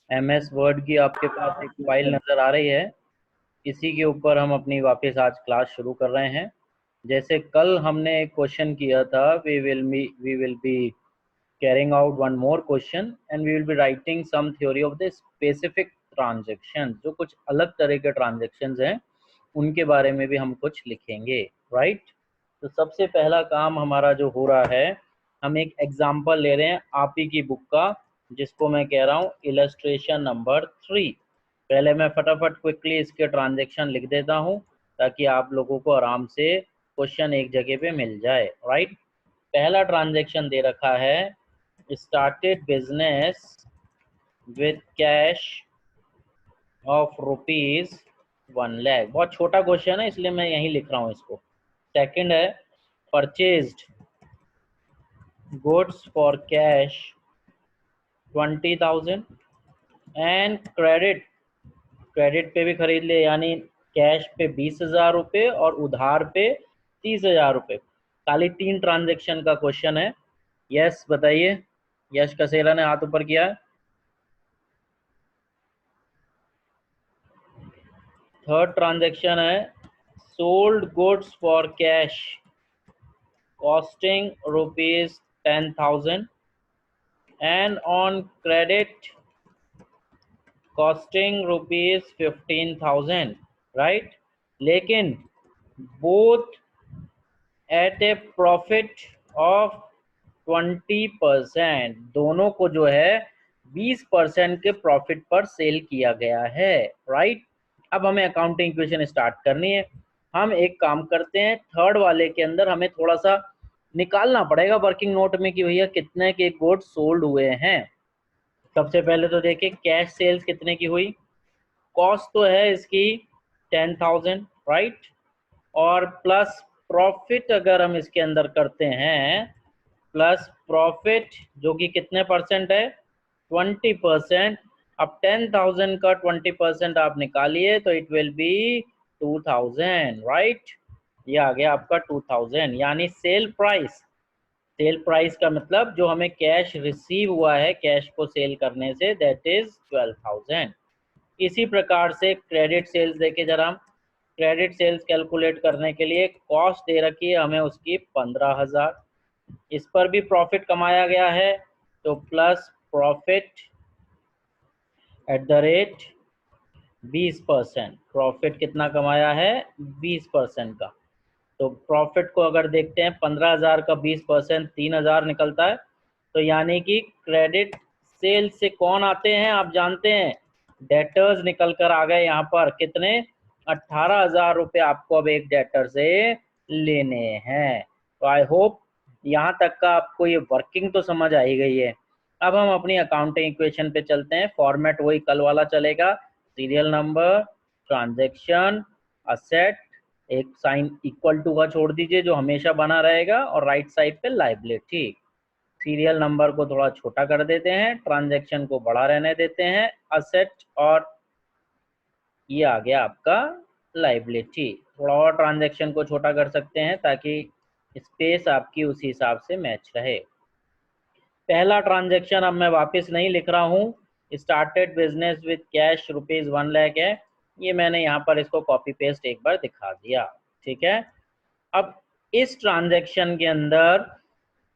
MS word की आपके पास एक फाइल नज़र आ रही है, इसी के ऊपर हम अपनी वापस आज क्लास शुरू कर रहे हैं। जैसे कल हमने एक क्वेश्चन किया था, we will be carrying out one more question and we will be writing some theory of the specific transactions। जो कुछ अलग तरह के ट्रांजेक्शन्स हैं उनके बारे में भी हम कुछ लिखेंगे, राइट। तो सबसे पहला काम हमारा जो हो रहा है, हम एक एग्जांपल ले रहे हैं आप ही की बुक का, जिसको मैं कह रहा हूँ इलस्ट्रेशन नंबर 3। पहले मैं फटाफट क्विकली इसके ट्रांजेक्शन लिख देता हूँ ताकि आप लोगों को आराम से क्वेश्चन एक जगह पे मिल जाए, राइट। पहला ट्रांजेक्शन दे रखा है, started business with cash of rupees 1 lakh। बहुत छोटा क्वेश्चन है इसलिए मैं यहीं लिख रहा हूँ इसको। सेकंड है, purchased goods for cash 20,000 and credit पे भी खरीद ले, यानी कैश पे 20,000 रुपये और उधार पे 30,000 रुपये। खाली 3 ट्रांजेक्शन का क्वेश्चन है। यस बताइए, यश कसेला ने हाथ ऊपर किया है। थर्ड ट्रांजेक्शन है, sold goods for cash costing rupees 10,000 and on credit costing rupees 15,000, right. लेकिन both at a profit of 20%, दोनों को जो है 20% के प्रॉफिट पर सेल किया गया है, राइट। अब हमें अकाउंटिंग इक्वेशन स्टार्ट करनी है। हम एक काम करते हैं, थर्ड वाले के अंदर हमें थोड़ा सा निकालना पड़ेगा वर्किंग नोट में कि भैया कितने के गुड्स सोल्ड हुए हैं। सबसे पहले तो देखिए कैश सेल्स कितने की हुई, कॉस्ट तो है इसकी 10,000, राइट। और प्लस प्रॉफिट अगर हम इसके अंदर करते हैं, प्लस प्रॉफिट जो कि कितने परसेंट है, 20%। अब 10,000 का 20% आप निकालिए तो इट विल बी 2,000, राइट। ये आ गया आपका 2,000, यानी सेल प्राइस का मतलब जो हमें कैश रिसीव हुआ है कैश को सेल करने से, दैट इज 12,000। इसी प्रकार से क्रेडिट सेल्स देखे जरा, क्रेडिट सेल्स कैलकुलेट करने के लिए कॉस्ट दे रखी है हमें उसकी 15,000, इस पर भी प्रॉफिट कमाया गया है तो plus profit at the rate 20%। Profit कितना कमाया है, 20% का। तो प्रॉफिट को अगर देखते हैं 15,000 का 20% 3,000 निकलता है। तो यानी कि क्रेडिट सेल से कौन आते हैं आप जानते हैं, डेटर्स निकल कर आ गए यहाँ पर। कितने, 18,000 रुपये आपको अब एक डेटर से लेने हैं। तो आई होप यहाँ तक का आपको ये वर्किंग तो समझ आई गई है। अब हम अपनी अकाउंटिंग इक्वेशन पे चलते हैं। फॉर्मेट वही कल वाला चलेगा, सीरियल नंबर, ट्रांजैक्शन, असेट, एक साइन इक्वल टू का छोड़ दीजिए जो हमेशा बना रहेगा, और राइट साइड पे लायबिलिटी। सीरियल नंबर को थोड़ा छोटा कर देते हैं, ट्रांजैक्शन को बड़ा रहने देते हैं, असेट, और ये आ गया आपका लायबिलिटी। थोड़ा और ट्रांजैक्शन को छोटा कर सकते हैं ताकि स्पेस आपकी उसी हिसाब से मैच रहे। पहला ट्रांजैक्शन अब मैं वापस नहीं लिख रहा हूँ, started business with cash rupees 1 lakh है, ये मैंने यहाँ पर इसको कॉपी पेस्ट एक बार दिखा दिया, ठीक है। अब इस ट्रांजैक्शन के अंदर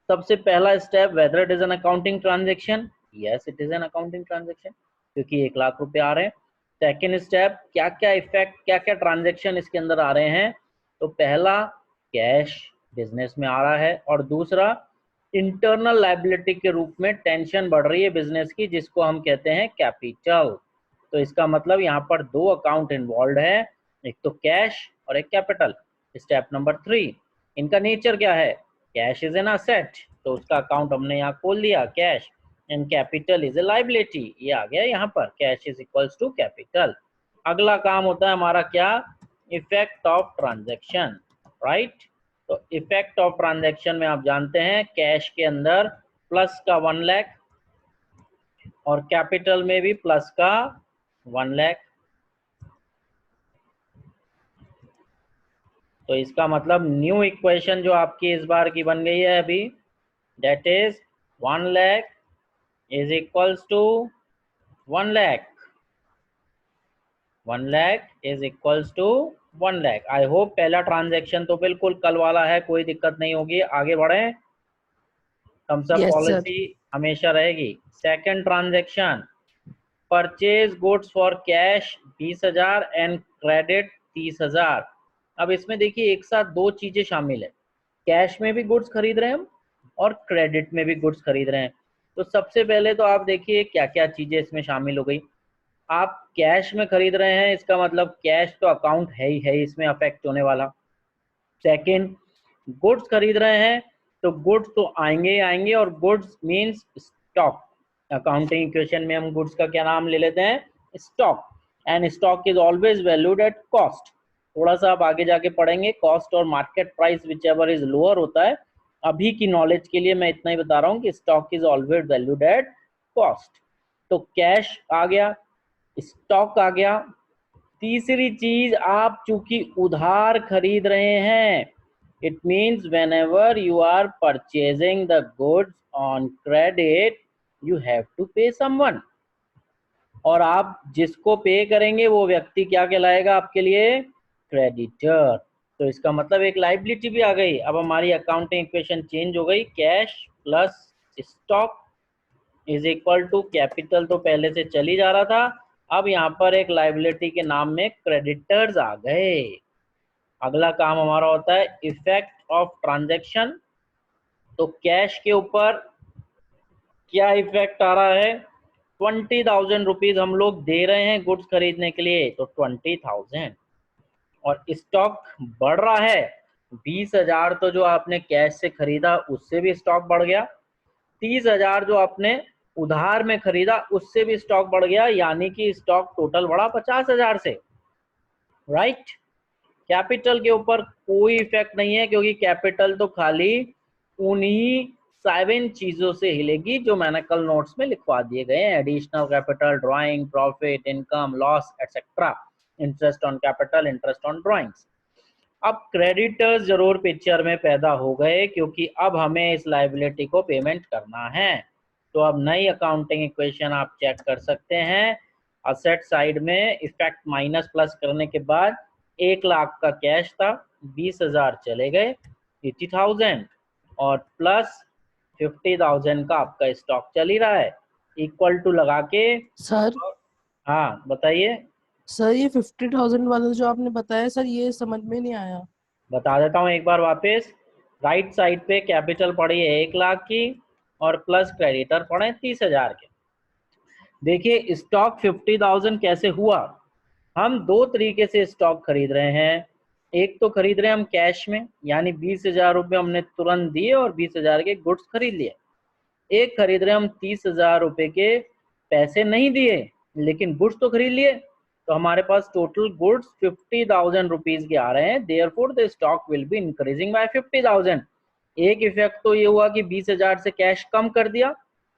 सबसे पहला step, whether it is an accounting transaction, yes it is an accounting transaction क्योंकि 1 लाख रुपए आ रहे हैं। सेकेंड स्टेप, क्या क्या इफेक्ट, क्या क्या ट्रांजैक्शन इसके अंदर आ रहे हैं। तो पहला, कैश बिजनेस में आ रहा है, और दूसरा इंटरनल लायबिलिटी के रूप में टेंशन बढ़ रही है बिजनेस की, जिसको हम कहते हैं कैपिटल। तो इसका मतलब यहाँ पर 2 अकाउंट इन्वॉल्व है, एक तो कैश और एक कैपिटल। स्टेप नंबर 3, इनका नेचर क्या है, कैश इज एन असेट तो उसका अकाउंट हमने यहाँ खोल दिया cash, and capital is a liability, ये आ गया यहाँ पर cash is equals to capital. अगला काम होता है हमारा क्या, इफेक्ट ऑफ ट्रांजैक्शन, राइट। तो इफेक्ट ऑफ ट्रांजैक्शन में आप जानते हैं कैश के अंदर प्लस का 1 लाख और कैपिटल में भी प्लस का 1 लाख। तो इसका मतलब न्यू इक्वेशन जो आपकी इस बार की बन गई है अभी, that is 1 lakh is equals to 1 lakh, 1 lakh is equals to 1 lakh. I hope पहला ट्रांजैक्शन तो बिल्कुल कल वाला है, कोई दिक्कत नहीं होगी। आगे बढ़े, thumbs up yes sir. Policy हमेशा रहेगी। Second transaction, purchase goods for cash 20,000 and credit 30,000। अब इसमें देखिए एक साथ दो चीजें शामिल है, कैश में भी गुड्स खरीद रहे हैं हम और क्रेडिट में भी गुड्स खरीद रहे हैं। तो सबसे पहले तो आप देखिए क्या क्या चीजें इसमें शामिल हो गई। आप कैश में खरीद रहे हैं, इसका मतलब कैश तो अकाउंट है ही है, इसमें अफेक्ट होने वाला। सेकंड, गुड्स खरीद रहे हैं तो गुड्स तो आएंगे ही आएंगे, और goods means stock. Accounting equation में हम गुड्स का क्या नाम ले लेते हैं, stock. And stock is always valued at cost. थोड़ा सा आप आगे जाके पढ़ेंगे, कॉस्ट और market price which ever is lower होता है। अभी की नॉलेज के लिए मैं इतना ही बता रहा हूँ कि stock is always valued at cost. तो कैश आ गया, स्टॉक आ गया। तीसरी चीज, आप चूंकि उधार खरीद रहे हैं, it means whenever you are purchasing the goods on credit you have to pay someone, और आप जिसको पे करेंगे वो व्यक्ति क्या कहलाएगा आपके लिए, क्रेडिटर। तो इसका मतलब एक लाइबिलिटी भी आ गई। अब हमारी अकाउंटिंग इक्वेशन चेंज हो गई, cash plus stock is equal to capital तो पहले से चल ही जा रहा था, अब यहाँ पर एक लाइबिलिटी के नाम में क्रेडिटर्स आ गए। अगला काम हमारा होता है इफेक्ट ऑफ ट्रांजैक्शन। तो कैश के ऊपर क्या इफेक्ट आ रहा है, 20,000 रुपीज हम लोग दे रहे हैं गुड्स खरीदने के लिए, तो 20,000। और स्टॉक बढ़ रहा है, 20,000 तो जो आपने कैश से खरीदा उससे भी स्टॉक बढ़ गया, 30,000 जो आपने उधार में खरीदा उससे भी स्टॉक बढ़ गया, यानी कि स्टॉक टोटल बढ़ा 50,000 से। राइट। कैपिटल के ऊपर कोई इफेक्ट नहीं है, क्योंकि कैपिटल तो खाली उन्हीं 7 चीजों से हिलेगी जो मैंने कल नोट्स में लिखवा दिए गए हैं, additional capital, drawing, profit, income, loss etcetera, interest on capital, interest on drawings. अब क्रेडिटर्स जरूर पिक्चर में पैदा हो गए, क्योंकि अब हमें इस लाइबिलिटी को पेमेंट करना है। तो अब नई अकाउंटिंग इक्वेशन आप चेक कर सकते हैं। असेट साइड में इफेक्ट माइनस प्लस करने के बाद 1 लाख का कैश था, 20,000 चले गए, 80,000, और प्लस 50,000 का आपका स्टॉक चल ही रहा है, इक्वल टू लगा के। सर हाँ बताइए। सर ये 50,000 वाला जो आपने बताया सर, ये समझ में नहीं आया। बता देता हूँ एक बार वापस। राइट साइड पे कैपिटल पड़ी है 1 लाख की, और प्लस क्रेडिटर पड़े 30,000 के। देखिए स्टॉक 50,000 कैसे हुआ, हम दो तरीके से स्टॉक खरीद रहे हैं। एक तो खरीद रहे हैं हम कैश में, यानी 20,000 रुपये हमने तुरंत दिए और 20,000 के गुड्स खरीद लिए। एक खरीद रहे हैं हम 30,000 रुपये के, पैसे नहीं दिए लेकिन गुड्स तो खरीद लिए, तो हमारे पास टोटल गुड्स 50,000 रुपीज के आ रहे हैं। Therefore the stock will be increasing by 50,000। एक इफेक्ट तो ये हुआ कि 20,000 से कैश कम कर दिया,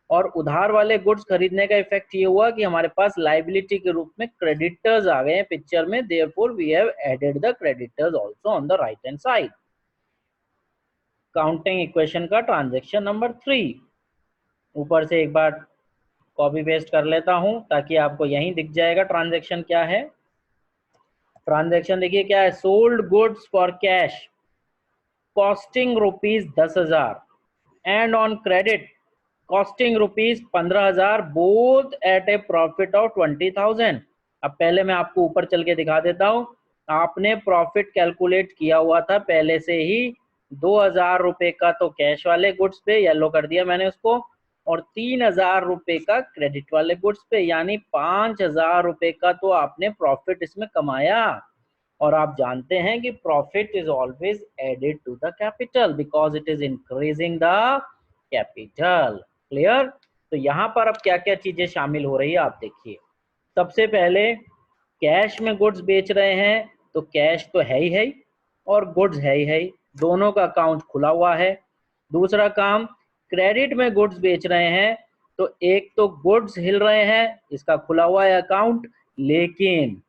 और उधार वाले गुड्स खरीदने का इफेक्ट ये हुआ कि हमारे पास लाइबिलिटी के रूप में क्रेडिटर्स आ गए हैं पिक्चर में। Therefore we have added the creditors also on the right hand side. Accounting equation का ट्रांजैक्शन नंबर 3, ऊपर से एक बार कॉपी पेस्ट कर लेता हूं ताकि आपको यहीं दिख जाएगा ट्रांजैक्शन क्या है। ट्रांजैक्शन देखिए क्या है, sold goods for cash costing rupees 10,000 and on credit costing rupees 15,000, both at a profit of 20,000। अब पहले मैं आपको ऊपर चल के दिखा देता हूं। आपने प्रॉफिट कैलकुलेट किया हुआ था पहले से ही, 2,000 रुपए का तो कैश वाले गुड्स पे, येलो कर दिया मैंने उसको, और 3,000 रुपए का क्रेडिट वाले गुड्स पे, यानी 5,000 रुपए का तो आपने प्रॉफिट इसमें कमाया। और आप जानते हैं कि profit is always added to the capital because it is increasing the capital. Clear. तो यहाँ पर अब क्या क्या चीजें शामिल हो रही है आप देखिए। सबसे पहले कैश में गुड्स बेच रहे हैं तो कैश तो है ही, और गुड्स है ही, दोनों का अकाउंट खुला हुआ है। दूसरा काम, क्रेडिट में गुड्स बेच रहे हैं तो एक तो गुड्स हिल रहे हैं, इसका खुला हुआ है अकाउंट, लेकिन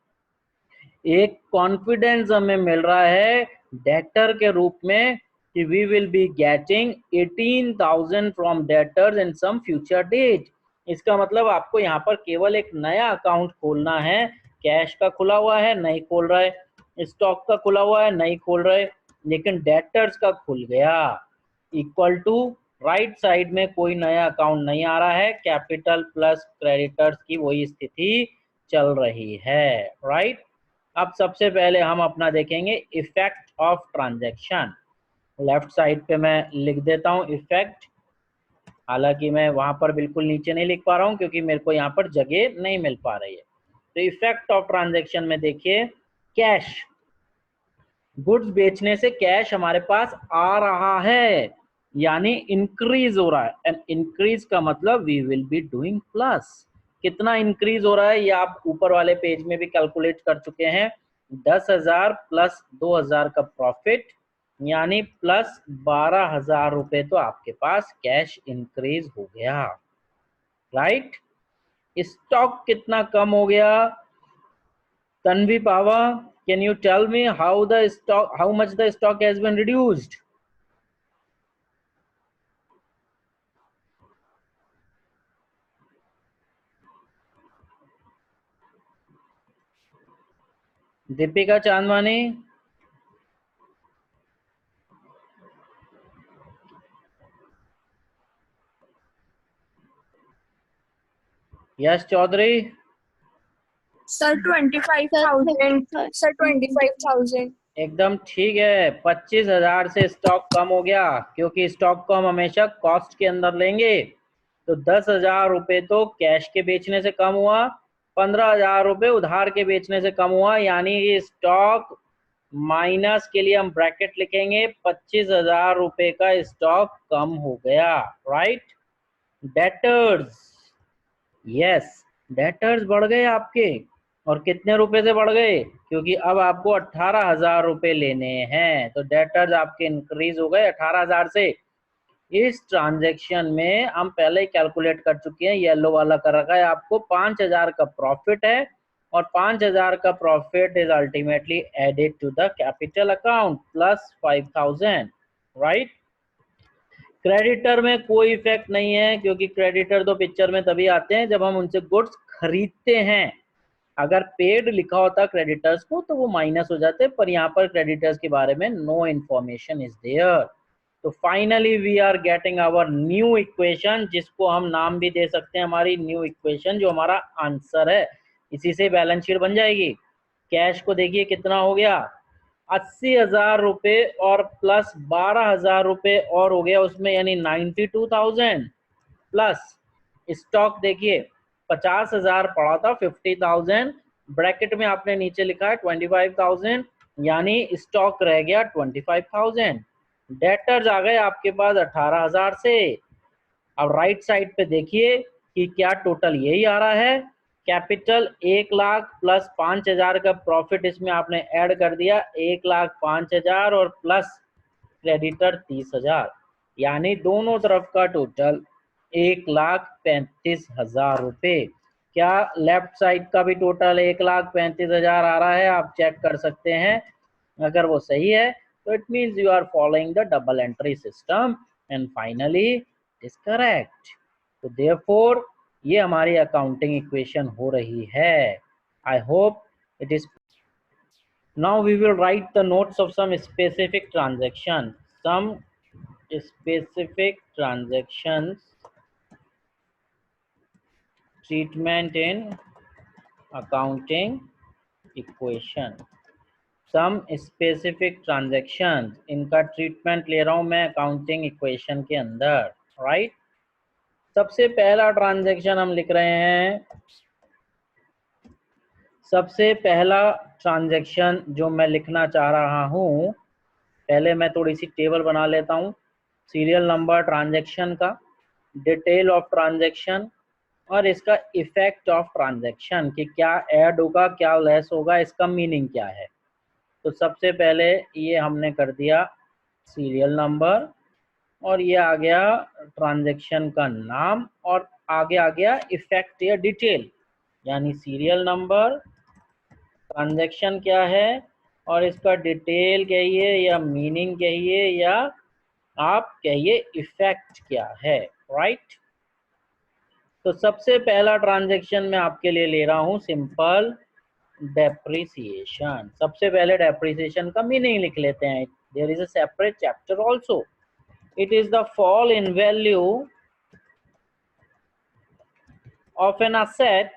एक कॉन्फिडेंस हमें मिल रहा है डेटर के रूप में कि we will be getting 18,000 from debtors in some future date. इसका मतलब आपको यहाँ पर केवल एक नया अकाउंट खोलना है। कैश का खुला हुआ है, नहीं खोल रहा है, स्टॉक का खुला हुआ है, नहीं खोल रहे, लेकिन डेटर्स का खुल गया। इक्वल टू राइट साइड में कोई नया अकाउंट नहीं आ रहा है, कैपिटल प्लस क्रेडिटर्स की वही स्थिति चल रही है, राइट। अब सबसे पहले हम अपना देखेंगे effect of transaction. Left side पे मैं लिख देता हूँ इफेक्ट, हालांकि मैं वहां पर बिल्कुल नीचे नहीं लिख पा रहा हूँ क्योंकि मेरे को यहाँ पर जगह नहीं मिल पा रही है। तो इफेक्ट ऑफ ट्रांजैक्शन में देखिए, कैश, गुड्स बेचने से कैश हमारे पास आ रहा है, यानी इंक्रीज हो रहा है। एंड इंक्रीज का मतलब we will be doing plus. कितना इंक्रीज हो रहा है ये आप ऊपर वाले पेज में भी कैलकुलेट कर चुके हैं। 10,000 प्लस 2,000 का प्रॉफिट, यानी प्लस 12,000 रुपए तो आपके पास कैश इंक्रीज हो गया, राइट। स्टॉक कितना कम हो गया? Tanvi Pava, can you tell me how much the stock has been reduced? Deepika Chandwani, Yash Chaudhary, sir 25,000 sir 25,000। एकदम ठीक है। 25,000 से स्टॉक कम हो गया, क्योंकि स्टॉक को हम हमेशा कॉस्ट के अंदर लेंगे। तो 10,000 रुपए तो कैश के बेचने से कम हुआ, 15,000 रुपए उधार के बेचने से कम हुआ, यानी ये स्टॉक माइनस के लिए हम ब्रैकेट लिखेंगे, 25,000 रुपए का स्टॉक कम हो गया, राइट। डेटर्स, यस, डेटर्स बढ़ गए आपके। और कितने रुपए से बढ़ गए? क्योंकि अब आपको 18,000 रुपए लेने हैं, तो डेटर्स आपके इंक्रीज हो गए 18,000 से। इस ट्रांजैक्शन में हम पहले ही कैलकुलेट कर चुके हैं, येलो वाला कर रखा है आपको। 5,000 का प्रॉफिट है, और 5,000 का profit is ultimately added to the capital account plus 5,000, right. Creditor में कोई इफेक्ट नहीं है, क्योंकि क्रेडिटर तो पिक्चर में तभी आते हैं जब हम उनसे गुड्स खरीदते हैं। अगर पेड लिखा होता क्रेडिटर्स को तो वो माइनस हो जाते, पर यहाँ पर क्रेडिटर्स के बारे में नो इंफॉर्मेशन इज देयर। तो finally we are getting our new equation, जिसको हम नाम भी दे सकते हैं हमारी न्यू इक्वेशन, जो हमारा आंसर है। इसी से बैलेंस शीट बन जाएगी। कैश को देखिए कितना हो गया, 80,000 रुपए और प्लस 12,000 रुपए और हो गया उसमें, यानी 92,000 प्लस स्टॉक देखिए 50,000 पड़ा था, 50,000 ब्रैकेट में आपने नीचे लिखा है 25,000, यानी स्टॉक रह गया 25,000। डेटर्स आ गए आपके पास 18,000 से। अब राइट साइड पे देखिए कि क्या टोटल यही आ रहा है। कैपिटल 1 लाख प्लस 5,000 का प्रॉफिट इसमें आपने ऐड कर दिया, 1,05,000 और प्लस क्रेडिटर 30,000, यानी दोनों तरफ का टोटल 1,35,000 रुपए। क्या लेफ्ट साइड का भी टोटल 1,35,000 आ रहा है? आप चेक कर सकते हैं। अगर वो सही है तो it means you are following the double entry system, and finally it is correct. तो देयरफॉर ये हमारी अकाउंटिंग इक्वेशन हो रही है। I hope it is. Now we will write the notes of some specific transaction. Some specific transactions, treatment in accounting equation. Some specific transactions, इनका treatment ले रहा हूं मैं अकाउंटिंग इक्वेशन के अंदर, राइट। सबसे पहला ट्रांजैक्शन हम लिख रहे हैं। सबसे पहला ट्रांजैक्शन जो मैं लिखना चाह रहा हूं, पहले मैं थोड़ी सी टेबल बना लेता हूं। सीरियल नंबर ट्रांजैक्शन का, डिटेल ऑफ ट्रांजैक्शन, और इसका इफेक्ट ऑफ ट्रांजैक्शन, कि क्या ऐड होगा क्या लेस होगा, इसका मीनिंग क्या है। तो सबसे पहले ये हमने कर दिया सीरियल नंबर, और ये आ गया ट्रांजैक्शन का नाम, और आगे आ गया इफेक्ट या डिटेल, यानी सीरियल नंबर, ट्रांजैक्शन क्या है, और इसका डिटेल कहिए या मीनिंग कहिए या आप कहिए इफेक्ट क्या है, राइट। तो सबसे पहला ट्रांजैक्शन मैं आपके लिए ले रहा हूं सिंपल डेप्रिसिएशन। सबसे पहले डेप्रिसिएशन का मीनिंग लिख लेते हैं। There is a separate chapter also. It is the fall in value of an asset.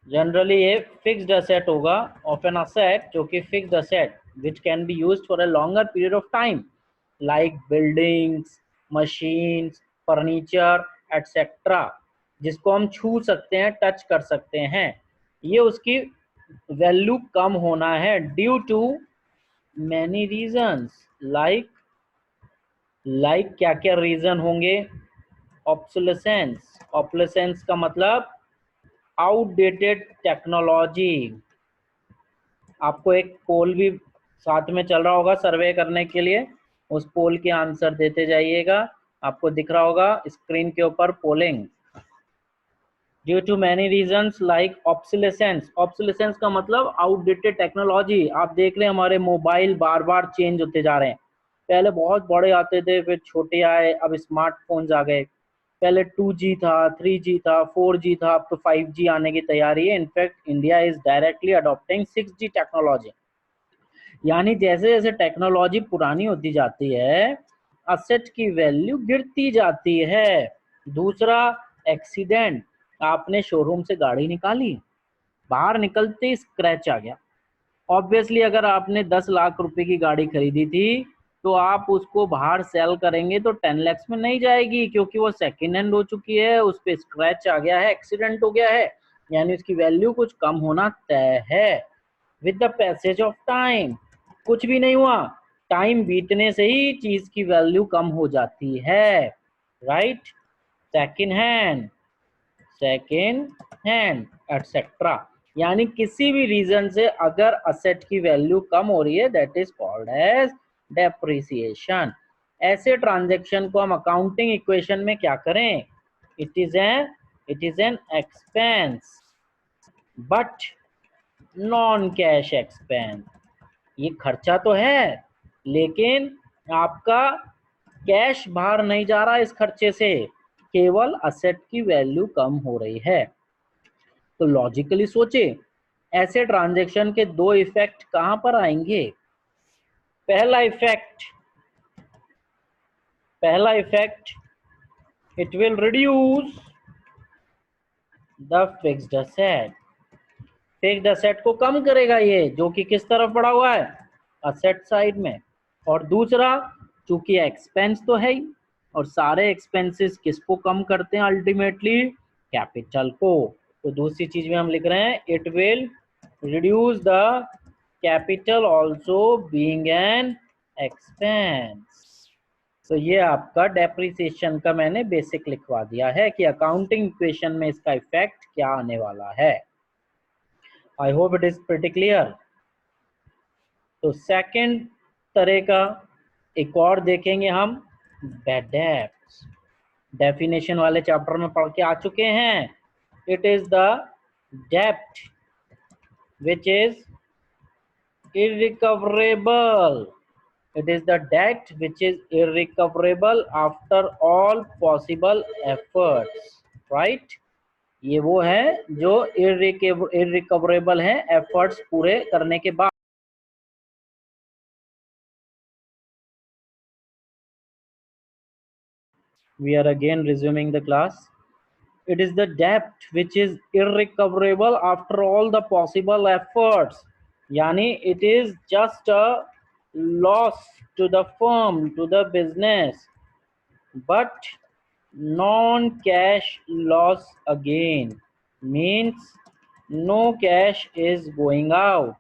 Generally ये फिक्स्ड असेट होगा, ऑफ एन असेट जो कि fixed asset which can be used for a longer period of time, like buildings, machines, furniture etcetera, जिसको हम छू सकते हैं, touch कर सकते हैं। ये उसकी वैल्यू कम होना है due to many reasons. Like क्या क्या रीजन होंगे? ऑब्सोलेसेंस। ऑब्सोलेसेंस का मतलब आउटडेटेड टेक्नोलॉजी। आपको एक पोल भी साथ में चल रहा होगा सर्वे करने के लिए, उस पोल के आंसर देते जाइएगा। आपको दिख रहा होगा स्क्रीन के ऊपर polling. Due to many reasons like obsolescence. Obsolescence का मतलब आउटडेटेड टेक्नोलॉजी। आप देख रहे हैं हमारे मोबाइल बार बार चेंज होते जा रहे हैं। पहले बहुत बड़े आते थे, फिर छोटे आए, अब स्मार्टफोन्स आ गए। पहले 2G था, 3G था, 4G था, अब तो 5G आने की तैयारी है। In fact India is directly adopting 6G technology. यानी जैसे जैसे टेक्नोलॉजी पुरानी होती जाती है, असेट की वैल्यू गिरती जाती है। दूसरा, एक्सीडेंट। आपने शोरूम से गाड़ी निकाली, बाहर निकलते ही स्क्रैच आ गया। ऑब्वियसली अगर आपने 10 लाख रुपए की गाड़ी खरीदी थी तो आप उसको बाहर सेल करेंगे तो 10 लाख में नहीं जाएगी, क्योंकि वो सेकेंड हैंड हो चुकी है, उस पर स्क्रैच आ गया है, एक्सीडेंट हो गया है, यानी उसकी वैल्यू कुछ कम होना तय है। With the passage of time कुछ भी नहीं हुआ, टाइम बीतने से ही चीज की वैल्यू कम हो जाती है। राइट? सेकेंड हैंड एटसेट्रा, यानी किसी भी रीजन से अगर असेट की वैल्यू कम हो रही है, that is called as depreciation. ऐसे ट्रांजैक्शन को हम अकाउंटिंग इक्वेशन में क्या करें? It is an expense but non cash expense. ये खर्चा तो है, लेकिन आपका कैश बाहर नहीं जा रहा इस खर्चे से, केवल असेट की वैल्यू कम हो रही है। तो लॉजिकली सोचे, ऐसे ट्रांजैक्शन के दो इफेक्ट कहां पर आएंगे? पहला effect it will reduce the fixed asset. Fixed asset को कम करेगा ये, जो कि किस तरफ पड़ा हुआ है? असेट साइड में। और दूसरा, चूंकि एक्सपेंस तो है ही, और सारे एक्सपेंसेस किसको कम करते हैं अल्टीमेटली? कैपिटल को। तो दूसरी चीज में हम लिख रहे हैं it will reduce the capital also being an expense. तो ये आपका डेप्रिसिएशन का मैंने बेसिक लिखवा दिया है कि अकाउंटिंग इक्वेशन में इसका इफेक्ट क्या आने वाला है। I hope it is pretty clear. तो सेकंड तरह का एक और देखेंगे हम, बैड डेब्ट्स। डेफिनेशन वाले चैप्टर में पढ़ के आ चुके हैं। इट इज द डेब्ट which is irrecoverable. It is the debt which is irrecoverable after all possible efforts. Right? ये वो है जो irrecoverable है efforts पूरे करने के बाद। We are again resuming the class. It is the debt which is irrecoverable after all the possible efforts. Yani it is just a loss to the firm, to the business, but non-cash loss again. Means no cash is going out.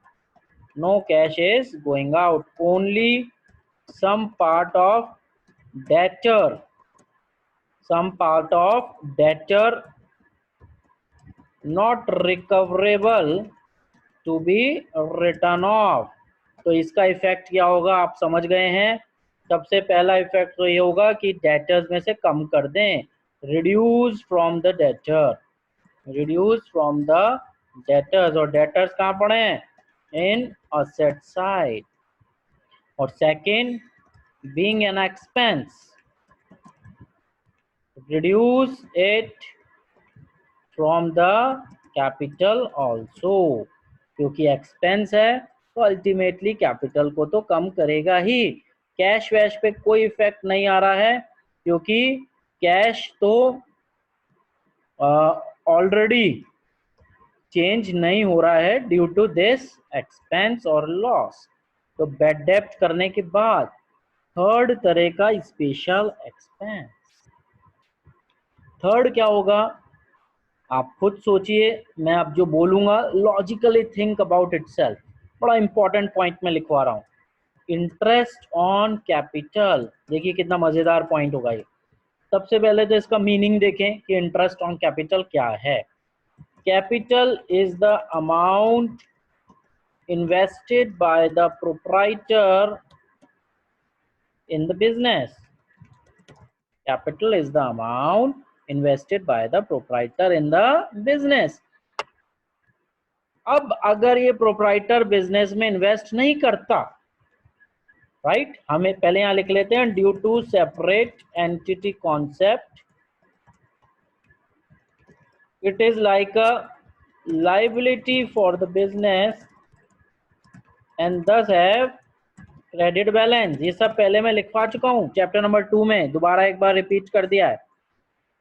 No cash is going out. Only some part of debtor not recoverable to be written off. तो इसका effect क्या होगा आप समझ गए हैं। सबसे पहला इफेक्ट तो ये होगा कि डेटर्स में से कम कर दें, रिड्यूस फ्रॉम द डेटर्स। और डेटर्स कहाँ पड़े हैं? In asset side. और second, being an expense, reduce it from the capital also, क्योंकि एक्सपेंस है तो अल्टीमेटली कैपिटल को तो कम करेगा ही। कैश वैश पे कोई इफेक्ट नहीं आ रहा है क्योंकि कैश तो ऑलरेडी चेंज नहीं हो रहा है ड्यू टू दिस एक्सपेंस और लॉस। तो बैड डेप्ट करने के बाद थर्ड तरह का स्पेशल एक्सपेंस, थर्ड क्या होगा आप खुद सोचिए, मैं अब जो बोलूंगा लॉजिकली थिंक अबाउट इटसेल्फ। बड़ा इंपॉर्टेंट पॉइंट में लिखवा रहा हूं, इंटरेस्ट ऑन कैपिटल। देखिए कितना मजेदार पॉइंट होगा ये। सबसे पहले तो इसका मीनिंग देखें कि इंटरेस्ट ऑन कैपिटल क्या है। Capital is the amount invested by the proprietor in the business. Capital is the amount invested by the proprietor in the business. अब अगर ये प्रोप्राइटर बिजनेस में इन्वेस्ट नहीं करता, राइट, हमें पहले यहां लिख लेते हैं due to separate entity concept, it is like a liability for the business and thus have credit balance. ये सब पहले मैं लिखवा चुका हूं चैप्टर नंबर 2 में, दोबारा एक बार रिपीट कर दिया है।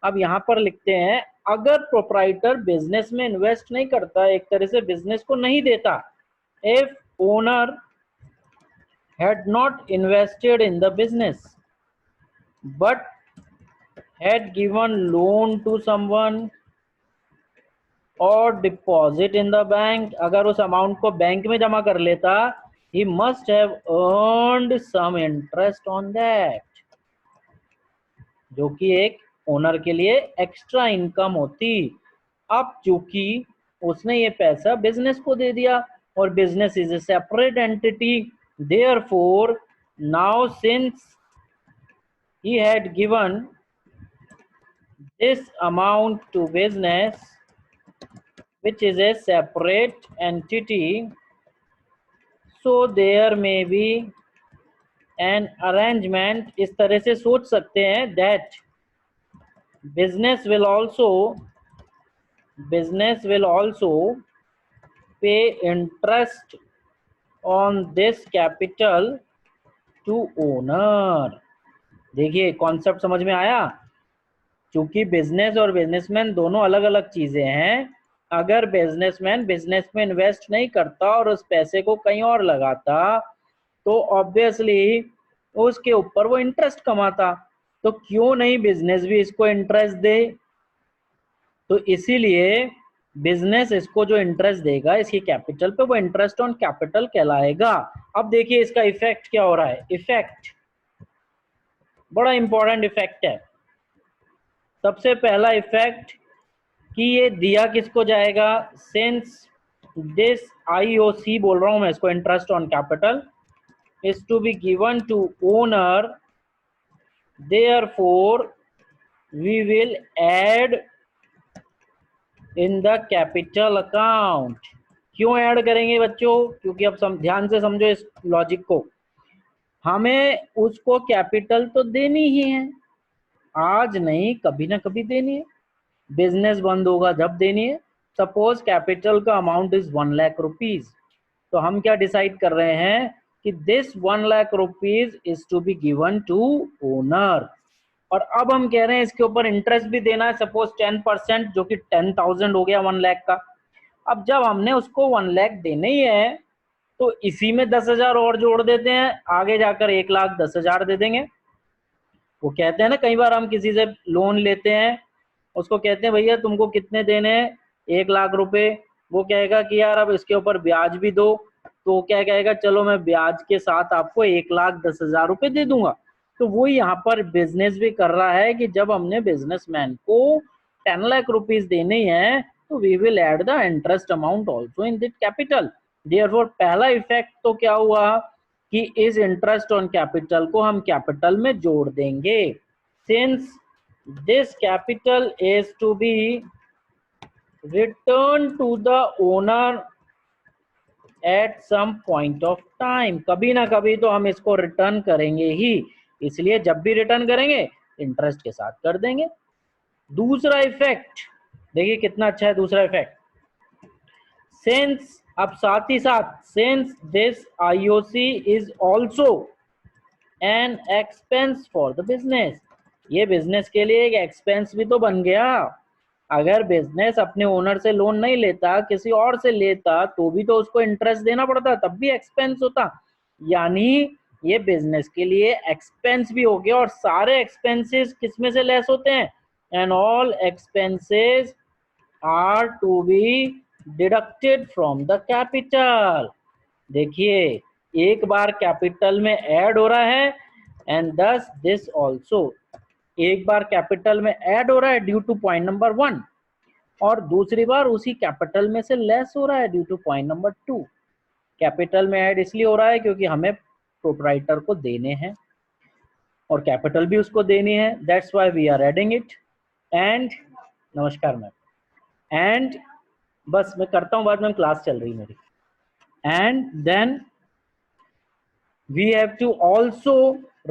अब यहां पर लिखते हैं अगर प्रोप्राइटर बिजनेस में इन्वेस्ट नहीं करता, एक तरह से बिजनेस को नहीं देता, if owner had not invested in the business but had given loan to someone और डिपॉजिट इन द बैंक, अगर उस अमाउंट को बैंक में जमा कर लेता, he must have earned some interest on that, जो कि एक ओनर के लिए एक्स्ट्रा इनकम होती। अब चूंकि उसने ये पैसा बिजनेस को दे दिया और business is a separate entity, therefore now since he had given this amount to business which is a separate entity, so there may be an arrangement, इस तरह से सोच सकते हैं that business will also pay interest on this capital to owner। देखिए concept समझ में आया, क्योंकि बिजनेस और बिजनेसमैन दोनों अलग अलग चीजें हैं। अगर बिजनेसमैन बिजनेस में इन्वेस्ट नहीं करता और उस पैसे को कहीं और लगाता तो ऑब्वियसली उसके ऊपर वो इंटरेस्ट कमाता, तो क्यों नहीं बिजनेस भी इसको इंटरेस्ट दे। तो इसीलिए बिजनेस इसको जो इंटरेस्ट देगा इसकी कैपिटल पे, वो इंटरेस्ट ऑन कैपिटल कहलाएगा। अब देखिए इसका इफेक्ट क्या हो रहा है। इफेक्ट बड़ा इंपॉर्टेंट इफेक्ट है। सबसे पहला इफेक्ट कि ये दिया किसको जाएगा, सिंस दिस IOC बोल रहा हूं मैं इसको, interest on capital is to be given to owner, therefore we will add in the capital account. क्यों ऐड करेंगे बच्चों, क्योंकि अब ध्यान से समझो इस लॉजिक को, हमें उसको कैपिटल तो देनी ही है, आज नहीं कभी ना कभी देनी है, बिजनेस बंद होगा जब देनी है। सपोज कैपिटल का अमाउंट इज 1 लाख रुपीज, तो हम क्या डिसाइड कर रहे हैं कि this 1 lakh rupees is to be given to owner, और अब हम कह रहे हैं इसके ऊपर इंटरेस्ट भी देना है, सपोज 10%, जो कि 10,000 हो गया 1 लाख का। अब जब हमने उसको 1 लाख देने ही है तो इसी में 10,000 और जोड़ देते हैं, आगे जाकर 1,10,000 दे देंगे। वो कहते हैं ना, कई बार हम किसी से लोन लेते हैं, उसको कहते हैं भैया तुमको कितने देने हैं, 1 लाख रुपए, वो कहेगा कि यार अब इसके ऊपर ब्याज भी दो, तो वो क्या कहेगा, चलो मैं ब्याज के साथ आपको 1,10,000 रुपए दे दूंगा। तो वो यहाँ पर बिजनेस भी कर रहा है कि जब हमने बिजनेसमैन को 10 लाख रुपीज देने हैं तो we will add the interest amount also in this capital. Therefore पहला इफेक्ट तो क्या हुआ कि इस इंटरेस्ट ऑन कैपिटल को हम कैपिटल में जोड़ देंगे, since this capital is to be returned to the owner at some point of time। कभी ना कभी तो हम इसको रिटर्न करेंगे ही, इसलिए जब भी रिटर्न करेंगे इंटरेस्ट के साथ कर देंगे। दूसरा इफेक्ट देखिए कितना अच्छा है दूसरा इफेक्ट, सिंस, अब साथ ही साथ, since this IOC is also an expense for the business, ये बिजनेस के लिए एक एक्सपेंस भी तो बन गया। अगर बिजनेस अपने ओनर से लोन नहीं लेता, किसी और से लेता, तो भी तो उसको इंटरेस्ट देना पड़ता, तब भी एक्सपेंस होता। यानी ये बिजनेस के लिए एक्सपेंस भी हो गया, और सारे एक्सपेंसेस किसमें से लेस होते हैं, and all expenses are to be deducted from the capital. देखिए एक बार कैपिटल में ऐड हो रहा है, एंड दस दिस ऑल्सो, एक बार कैपिटल में ऐड हो रहा है ड्यू टू पॉइंट नंबर 1, और दूसरी बार उसी कैपिटल में से लेस हो रहा है due two point number 2। Capital में ऐड इसलिए हो रहा है क्योंकि हमें प्रोप्राइटर को देने हैं और कैपिटल भी उसको देनी है, that's why we are adding it. And नमस्कार मैम, एंड बस मैं करता हूं बाद में, क्लास चल रही मेरी। And then we have to also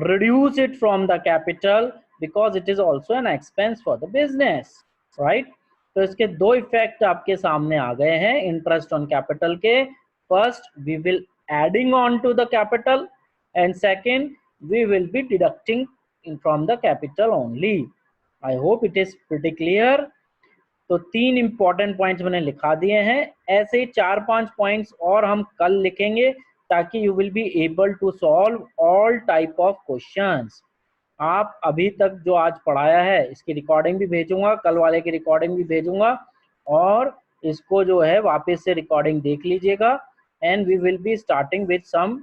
reduce it from the capital because it is also an expense for the business, right? तो इसके दो इफेक्ट आपके सामने आ गए हैं इंटरेस्ट ऑन कैपिटल के। First, we will adding on to the capital, and second, we will be deducting from the capital only. I hope it is pretty clear. तो 3 important points मैंने लिखा दिए हैं, ऐसे ही 4-5 पॉइंट्स और हम कल लिखेंगे ताकि you will be able to solve all type of questions. आप अभी तक जो आज पढ़ाया है इसकी रिकॉर्डिंग भी भेजूंगा, कल वाले की रिकॉर्डिंग भी भेजूंगा, और इसको जो है वापस से रिकॉर्डिंग देख लीजिएगा। And we will be starting with some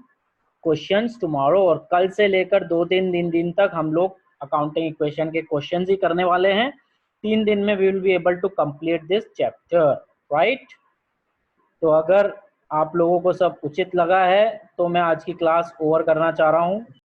questions tomorrow, और कल से लेकर 2-3 दिन तक हम लोग अकाउंटिंग इक्वेशन के क्वेश्चंस ही करने वाले हैं। 3 दिन में we will be able to complete this chapter, right? तो अगर आप लोगों को सब उचित लगा है तो मैं आज की क्लास ओवर करना चाह रहा हूँ।